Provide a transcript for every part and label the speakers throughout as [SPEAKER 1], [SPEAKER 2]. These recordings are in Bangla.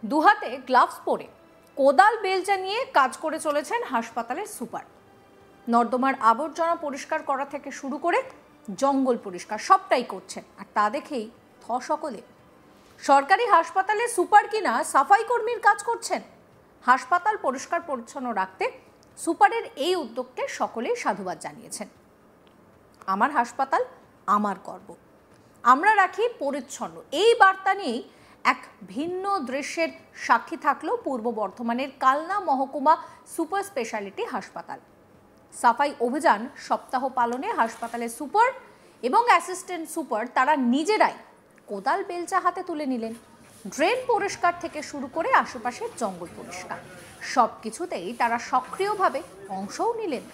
[SPEAKER 1] দুহাতে গ্লাভস পরে কোদাল বেলচা নিয়ে কাজ করে চলেছেন হাসপাতালের সুপার। নর্দমার আবর্জনা পরিষ্কার করা থেকে শুরু করে জঙ্গল পরিষ্কার সবটাই করছেন, আর তা দেখেই সকলে সরকারি হাসপাতালে সুপার কিনা সাফাই কর্মীর কাজ করছেন। হাসপাতাল পরিষ্কার পরিচ্ছন্ন রাখতে সুপারের এই উদ্যোগকে সকলেই সাধুবাদ জানিয়েছেন। আমার হাসপাতাল আমার গর্ব, আমরা রাখি পরিচ্ছন্ন, এই বার্তা নিয়েই এক ভিন্ন দৃশ্যের সাক্ষী থাকলো পূর্ব বর্ধমানের কালনা মহকুমা সুপার স্পেশালিটি হাসপাতাল। সাফাই অভিযান সপ্তাহ পালনে হাসপাতালের সুপার এবং অ্যাসিস্ট্যান্ট সুপার তারা নিজেরাই কোদাল বেলচা হাতে তুলে নিলেন। ড্রেন পরিষ্কার থেকে শুরু করে আশেপাশের জঙ্গল পরিষ্কার সব কিছুতেই তারা সক্রিয়ভাবে অংশও নিলেন।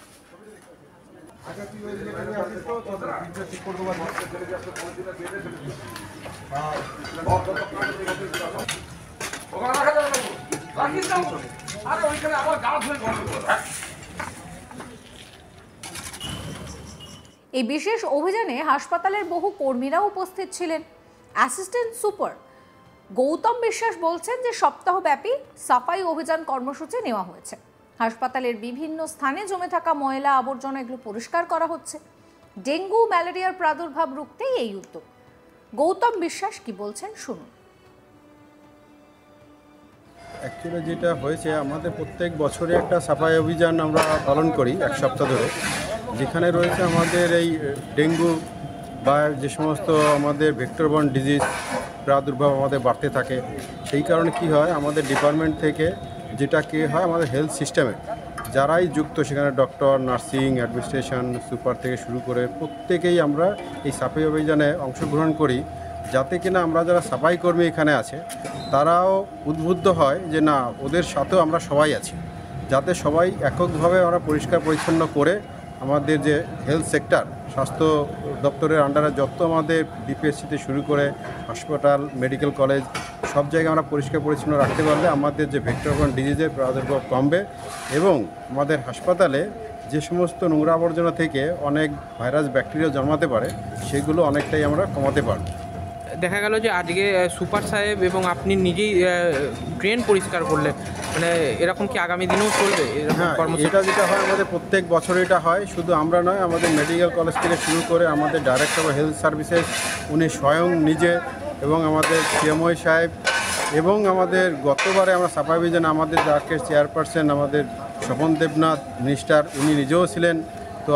[SPEAKER 1] এই বিশেষ অভিযানে হাসপাতালের বহু কর্মীরাও উপস্থিত ছিলেন। অ্যাসিস্ট্যান্ট সুপার গৌতম বিশ্বাস বলছেন যে সপ্তাহব্যাপী সাফাই অভিযান কর্মসূচি নেওয়া হয়েছে। হাসপাতালের বিভিন্ন স্থানে জমে থাকা ময়লা আবর্জনা এগুলো পরিষ্কার করা হচ্ছে। ডেঙ্গু ম্যালেরিয়ার প্রাদুর্ভাব রুখতেই এই উদ্যোগ। গৌতম বিশ্বাস কি বলছেন শুনুন।
[SPEAKER 2] অ্যাকচুয়ালি যেটা হয়েছে, আমাদের প্রত্যেক বছরে একটা সাফাই অভিযান আমরা পালন করি এক সপ্তাহ ধরে, যেখানে রয়েছে আমাদের এই ডেঙ্গু বা যে সমস্ত আমাদের ভেক্টরবর্ন ডিজিজ প্রাদুর্ভাব আমাদের বাড়তে থাকে। সেই কারণে কি হয়, আমাদের ডিপার্টমেন্ট থেকে যেটা কি হয়, আমাদের হেলথ সিস্টেমে যারাই যুক্ত, সেখানে ডক্টর, নার্সিং, অ্যাডমিনিস্ট্রেশন, সুপার থেকে শুরু করে প্রত্যেকেই আমরা এই সাফাই অভিযানে অংশগ্রহণ করি, যাতে কিনা আমরা যারা সাফাই কর্মী এখানে আছে তারাও উদ্বুদ্ধ হয় যে না, ওদের সাথেও আমরা সবাই আছি, যাতে সবাই এককভাবে আমরা পরিষ্কার পরিচ্ছন্ন করে আমাদের যে হেলথ সেক্টর, স্বাস্থ্য দপ্তরের আন্ডারে যত আমাদের ডিপিএসসিতে শুরু করে হাসপাতাল, মেডিকেল কলেজ সব জায়গায় আমরা পরিষ্কার পরিচ্ছন্ন রাখতে পারলে আমাদের যে ভেক্টরবর্ন ডিজিজের প্রাদুর্ভাব কমবে এবং আমাদের হাসপাতালে যে সমস্ত নোংরা আবর্জনা থেকে অনেক ভাইরাস, ব্যাকটেরিয়া জন্মাতে পারে সেগুলো অনেকটাই আমরা কমাতে পারব।
[SPEAKER 3] দেখা গেল যে আজকে সুপার সাহেব এবং আপনি নিজেই ড্রেন পরিষ্কার করলেন, মানে এরকম কি আগামী দিনেও চলবে?
[SPEAKER 2] হ্যাঁ, এটা যেটা হয় আমাদের প্রত্যেক বছর এটা হয়, শুধু আমরা নয়, আমাদের মেডিকেল কলেজ থেকে শুরু করে আমাদের ডাইরেক্টর অফ হেলথ সার্ভিসেস উনি স্বয়ং নিজে এবং আমাদের সিএমওই সাহেব এবং আমাদের গতবারে আমরা সাফাই অভিযানে আমাদের যাকে চেয়ারপারসন আমাদের স্বপন দেবনাথ মিনিস্টার, উনি নিজেও ছিলেন। তো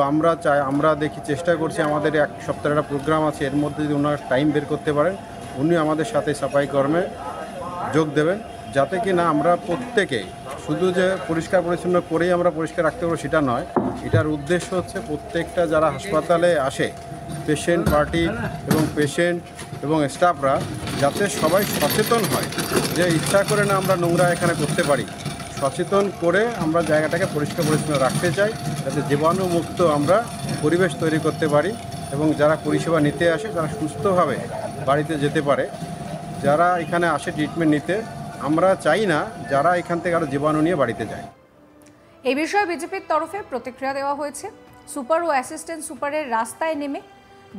[SPEAKER 2] আমরা দেখি চেষ্টা করছি, আমাদের এক সপ্তাহের একটা প্রোগ্রাম আছে, এর মধ্যে যদি ওনার টাইম বের করতে পারেন উনি আমাদের সাথে সাফাই কর্মে যোগ দেবেন, যাতে কি না আমরা প্রত্যেকেই শুধু যে পরিষ্কার পরিচ্ছন্ন করেই আমরা পরিষ্কার রাখতে পারবো সেটা নয়। এটার উদ্দেশ্য হচ্ছে প্রত্যেকটা যারা হাসপাতালে আসে, পেশেন্ট পার্টি এবং পেশেন্ট এবং স্টাফরা, যাতে সবাই সচেতন হয় যে ইচ্ছা করে না আমরা নোংরা এখানে করতে পারি, সচেতন করে আমরা জায়গাটাকে পরিষ্কার পরিচ্ছন্ন রাখতে চাই, যাতে জীবাণুমুক্ত আমরা পরিবেশ তৈরি করতে পারি এবং যারা পরিষেবা নিতে আসে তারা সুস্থভাবে বাড়িতে যেতে পারে। যারা এখানে আসে ট্রিটমেন্ট নিতে, আমরা চাই না যারা এখান থেকে আরও জীবাণু নিয়ে বাড়িতে যায়।
[SPEAKER 1] এই বিষয়ে বিজেপির তরফে প্রতিক্রিয়া দেওয়া হয়েছে। সুপার ও অ্যাসিস্ট্যান্ট সুপারের রাস্তায় নেমে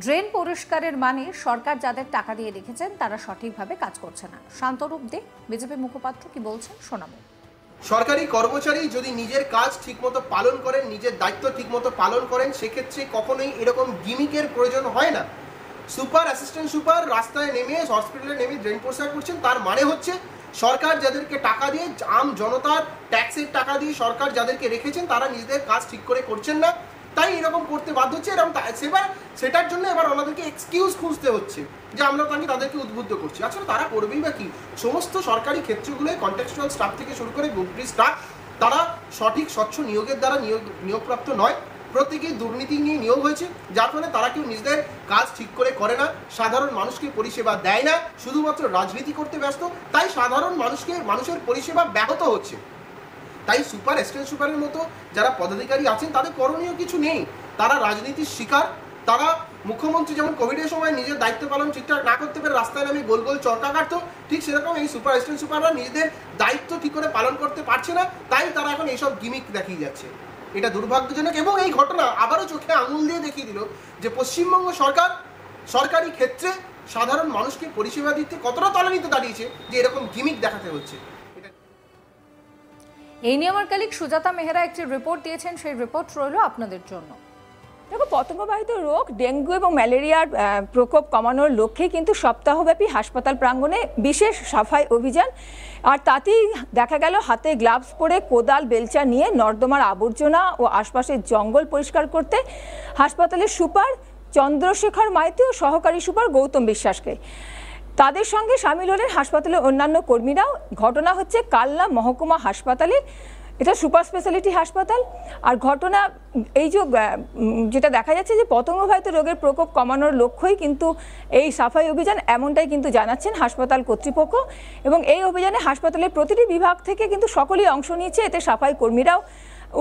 [SPEAKER 1] ড্রেন পরিষ্কারের মানে সরকার যাদের টাকা দিয়ে রেখেছেন তারা সঠিকভাবে কাজ করছে না। শান্তরূপ দে বিজেপি মুখপাত্র কি বলছেন শোনাবো।
[SPEAKER 4] সরকারি কর্মচারী যদি নিজের কাজ ঠিকমতো পালন করেন, নিজের দায়িত্ব ঠিকমতো পালন করেন, সেক্ষেত্রে কখনোই এরকম গিমিকের প্রয়োজন হয় না। সুপার, অ্যাসিস্ট্যান্ট সুপার রাস্তায় নেমে হসপিটালে নেমে ড্রেন পরিষ্কার করছেন, তার মানে হচ্ছে সরকার যাদেরকে টাকা দিয়ে, আম জনতার ট্যাক্সের টাকা দিয়ে সরকার যাদেরকে রেখেছেন তারা নিজেদের কাজ ঠিক করে করছেন না, তাই এরকম করতে বাধ্য হচ্ছে। এরকম সেটার জন্য এবার ওনাদেরকে এক্সকিউজ খুঁজতে হচ্ছে যে আমরা তাদেরকে উদ্বুদ্ধ করছি। আসলে তারা করবেই বা কি? সমস্ত সরকারি ক্ষেত্রগুলোয় কন্টেক্সচুয়াল স্টাফ থেকে শুরু করে গ্রুপডি স্টাফ, তারা সঠিক স্বচ্ছ নিয়োগের দ্বারা নিয়োগপ্রাপ্ত নয়, প্রত্যেকেই দুর্নীতি নিয়ে নিয়োগ হয়েছে, যার ফলে তারা কেউ নিজেদের কাজ ঠিক করে করে না, সাধারণ মানুষকে পরিষেবা দেয় না, শুধুমাত্র রাজনীতি করতে ব্যস্ত, তাই সাধারণ মানুষের পরিষেবা ব্যাহত হচ্ছে। তাই সুপার, অ্যাসিস্ট্যান্ট সুপারের মতো যারা পদাধিকারী আছেন তাদের করণীয় কিছু নেই, তারা রাজনীতির শিকার। তারা মুখ্যমন্ত্রী যেমন কোভিডের সময় নিজের দায়িত্ব পালন ঠিকঠাক না করতে পেরে রাস্তায় নামে গোল গোল চরকা কাটতো, ঠিক সেরকম এই সুপার, অ্যাসিস্ট্যান্ট সুপাররা নিজেদের দায়িত্ব ঠিক করে পালন করতে পারছে না, তাই তারা এখন এইসব গিমিক দেখিয়ে যাচ্ছে। এটা দুর্ভাগ্যজনক এবং এই ঘটনা আবারও চোখে আঙুল দিয়ে দেখিয়ে দিল যে পশ্চিমবঙ্গ সরকার সরকারি ক্ষেত্রে সাধারণ মানুষকে পরিষেবা দিতে কতটা তলানিতে দাঁড়িয়েছে যে এরকম গিমিক দেখাতে হচ্ছে।
[SPEAKER 1] এই নিয়ে আমার কলিগ সুজাতা মেহরা একটি রিপোর্ট দিয়েছেন, সেই রিপোর্ট রইল আপনাদের জন্য।
[SPEAKER 5] দেখো, পতঙ্গবাহিত রোগ ডেঙ্গু এবং ম্যালেরিয়ার প্রকোপ কমানোর লক্ষ্যে কিন্তু সপ্তাহব্যাপী হাসপাতাল প্রাঙ্গণে বিশেষ সাফাই অভিযান, আর তাতেই দেখা গেল হাতে গ্লাভস পরে কোদাল বেলচা নিয়ে নর্দমার আবর্জনা ও আশপাশের জঙ্গল পরিষ্কার করতে হাসপাতালের সুপার চন্দ্রশেখর মাইতি ও সহকারী সুপার গৌতম বিশ্বাসকে। তাদের সঙ্গে সামিল হলেন হাসপাতালের অন্যান্য কর্মীরাও। ঘটনা হচ্ছে কালনা মহকুমা হাসপাতালে, এটা সুপার স্পেশালিটি হাসপাতাল। আর ঘটনা এই যে যেটা দেখা যাচ্ছে যে পতঙ্গবাহিত রোগের প্রকোপ কমানোর লক্ষ্যই কিন্তু এই সাফাই অভিযান, এমনটাই কিন্তু জানাচ্ছেন হাসপাতাল কর্তৃপক্ষ। এবং এই অভিযানে হাসপাতালের প্রতিটি বিভাগ থেকে কিন্তু সকলেই অংশ নিয়েছে, এতে সাফাই কর্মীরাও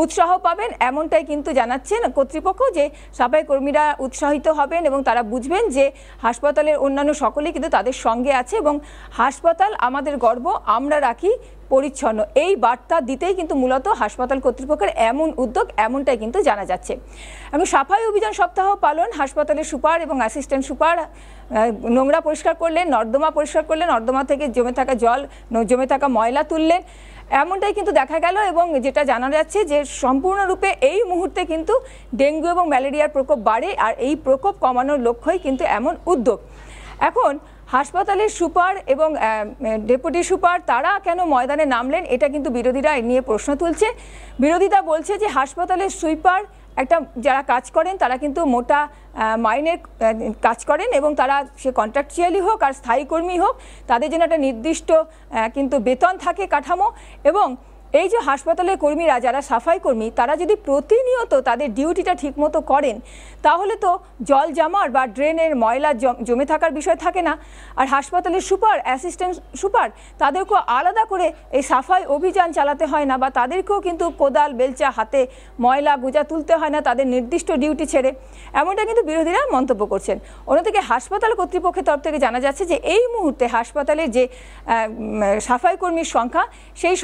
[SPEAKER 5] উৎসাহ পাবেন, এমনটাই কিন্তু জানাচ্ছেন কর্তৃপক্ষ, যে সাফাই কর্মীরা উৎসাহিত হবেন এবং তারা বুঝবেন যে হাসপাতালের অন্যান্য সকলেই কিন্তু তাদের সঙ্গে আছে এবং হাসপাতাল আমাদের গর্ব, আমরা রাখি পরিচ্ছন্ন, এই বার্তা দিতেই কিন্তু মূলত হাসপাতাল কর্তৃপক্ষের এমন উদ্যোগ, এমনটাই কিন্তু জানা যাচ্ছে। এবং সাফাই অভিযান সপ্তাহ পালন, হাসপাতালের সুপার এবং অ্যাসিস্ট্যান্ট সুপার নোংরা পরিষ্কার করলেন, নর্দমা পরিষ্কার করলেন, নর্দমা থেকে জমে থাকা জল, জমে থাকা ময়লা তুললেন, এমনটাই কিন্তু দেখা গেল। এবং যেটা জানা যাচ্ছে যে সম্পূর্ণরূপে এই মুহূর্তে কিন্তু ডেঙ্গু এবং ম্যালেরিয়ার প্রকোপ বাড়ে, আর এই প্রকোপ কমানোর লক্ষ্যই কিন্তু এমন উদ্যোগ। এখন হাসপাতালের সুপার এবং ডেপুটি সুপার তারা কেন ময়দানে নামলেন, এটা কিন্তু বিরোধীরা এ নিয়ে প্রশ্ন তুলছে। বিরোধীরা বলছে যে হাসপাতালের সুইপার একটা যারা কাজ করেন তারা কিন্তু মোটা মাইনের কাজ করেন এবং তারা সে কন্ট্রাকচুয়ালি হোক আর স্থায়ী কর্মী হোক, তাদের জন্য একটা নির্দিষ্ট কিন্তু বেতন থাকে, কাঠামো। এবং এই যে হাসপাতালের কর্মীরা যারা সাফাই কর্মী, তারা যদি প্রতিনিয়ত তাদের ডিউটিটা ঠিকমতো করেন, তাহলে তো জল জমার বা ড্রেনের ময়লা জমে থাকার বিষয় থাকে না। আর হাসপাতালের সুপার, অ্যাসিস্ট্যান্ট সুপার, তাদেরকেও আলাদা করে এই সাফাই অভিযান চালাতে হয় না, বা তাদেরকেও কিন্তু কোদাল বেলচা হাতে ময়লা গোজা তুলতে হয় না তাদের নির্দিষ্ট ডিউটি ছেড়ে, এমনটা কিন্তু বিরোধীরা মন্তব্য করছেন। অন্যদিকে হাসপাতাল কর্তৃপক্ষের তরফ থেকে জানা যাচ্ছে যে এই মুহূর্তে হাসপাতালের যে সাফাই কর্মীর সংখ্যা, সেই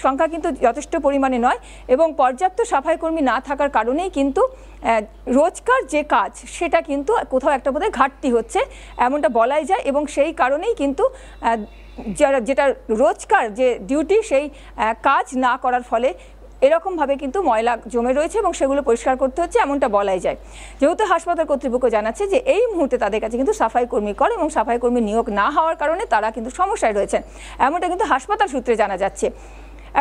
[SPEAKER 5] সংখ্যা কিন্তু যথেষ্ট পরিমাণে নয় এবং পর্যাপ্ত সাফাই কর্মী না থাকার কারণেই কিন্তু রোজকার যে কাজ সেটা কিন্তু কোথাও একটা বোধহয় ঘাটতি হচ্ছে, এমনটা বলাই যায়। এবং সেই কারণেই কিন্তু যেটা রোজকার যে ডিউটি, সেই কাজ না করার ফলে এরকমভাবে কিন্তু ময়লা জমে রয়েছে এবং সেগুলো পরিষ্কার করতে হচ্ছে, এমনটা বলাই যায়। যেহেতু হাসপাতাল কর্তৃপক্ষ জানাচ্ছে যে এই মুহূর্তে তাদের কাছে কিন্তু সাফাই কর্মী কর এবং সাফাই কর্মী নিয়োগ না হওয়ার কারণে তারা কিন্তু সমস্যায় রয়েছেন, এমনটা কিন্তু হাসপাতাল সূত্রে জানা যাচ্ছে।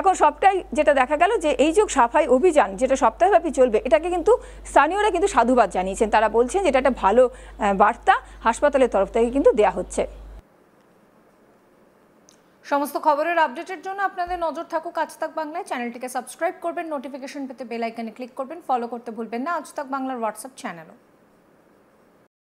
[SPEAKER 5] এখন সবটাই যেটা দেখা গেল যে এই যে সাফাই অভিযান যেটা সপ্তাহব্যাপী চলবে, এটাকে কিন্তু স্থানীয়রা কিন্তু সাধুবাদ জানিয়েছেন। তারা বলছেন যে এটা একটা ভালো বার্তা হাসপাতালের তরফ থেকে কিন্তু দেয়া হচ্ছে।
[SPEAKER 1] সমস্ত খবরের আপডেটের জন্য আপনাদের নজর থাকুক আজ তাক বাংলায়। চ্যানেলটিকে সাবস্ক্রাইব করবেন, নোটিফিকেশন পেতে বেল আইকনে ক্লিক করবেন, ফলো করতে ভুলবেন না আজ তাক বাংলার হোয়াটসঅ্যাপ চ্যানেলও।